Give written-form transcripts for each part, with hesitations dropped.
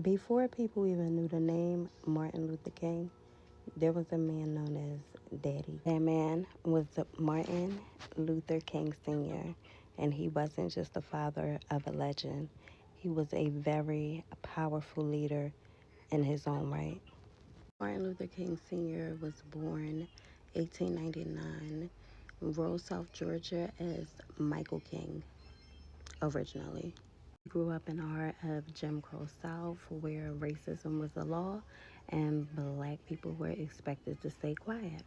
Before people even knew the name Martin Luther King, there was a man known as Daddy. That man was Martin Luther King Sr., and he wasn't just the father of a legend. He was a very powerful leader in his own right. Martin Luther King Sr. was born 1899 in rural South Georgia as Michael King originally. He grew up in the heart of Jim Crow South where racism was the law and black people were expected to stay quiet.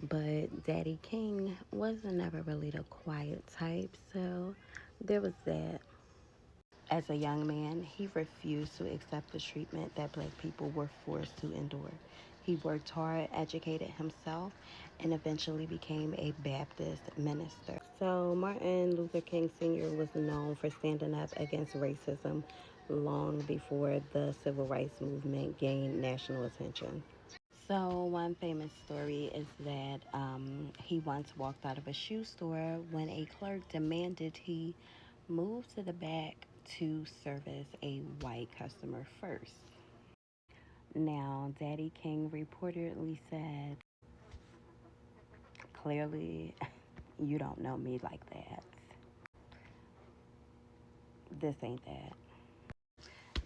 But Daddy King wasn't never really the quiet type, so there was that. As a young man, he refused to accept the treatment that black people were forced to endure. He worked hard, educated himself, and eventually became a Baptist minister. So Martin Luther King Sr. was known for standing up against racism long before the civil rights movement gained national attention. So one famous story is that he once walked out of a shoe store when a clerk demanded he move to the back to service a white customer first. Now, Daddy King reportedly said, clearly, you don't know me like that. This ain't that.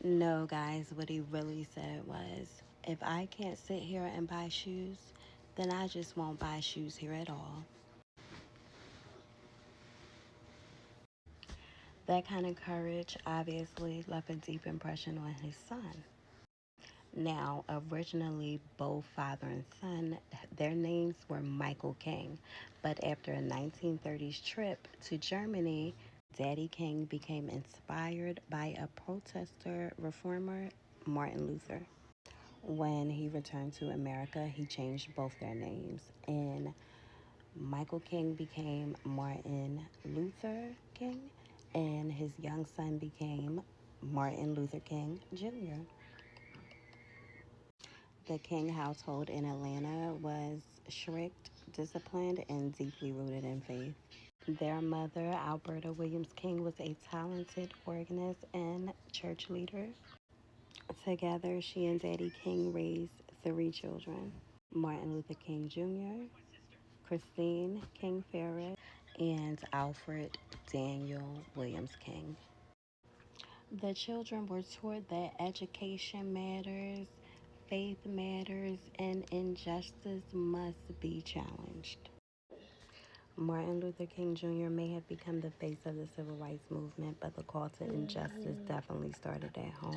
No, guys, what he really said was, if I can't sit here and buy shoes, then I just won't buy shoes here at all. That kind of courage obviously left a deep impression on his son. Now, originally, both father and son, their names were Michael King. But after a 1930s trip to Germany, Daddy King became inspired by a protester reformer, Martin Luther. When he returned to America, he changed both their names, and Michael King became Martin Luther King, and his young son became Martin Luther King Jr. The King household in Atlanta was strict, disciplined, and deeply rooted in faith. Their mother, Alberta Williams King, was a talented organist and church leader. Together, she and Daddy King raised three children: Martin Luther King Jr., Christine King Ferris, and Alfred Daniel Williams King. The children were taught that education matters, faith matters, and injustice must be challenged. Martin Luther King Jr. may have become the face of the civil rights movement, but the call to injustice definitely started at home.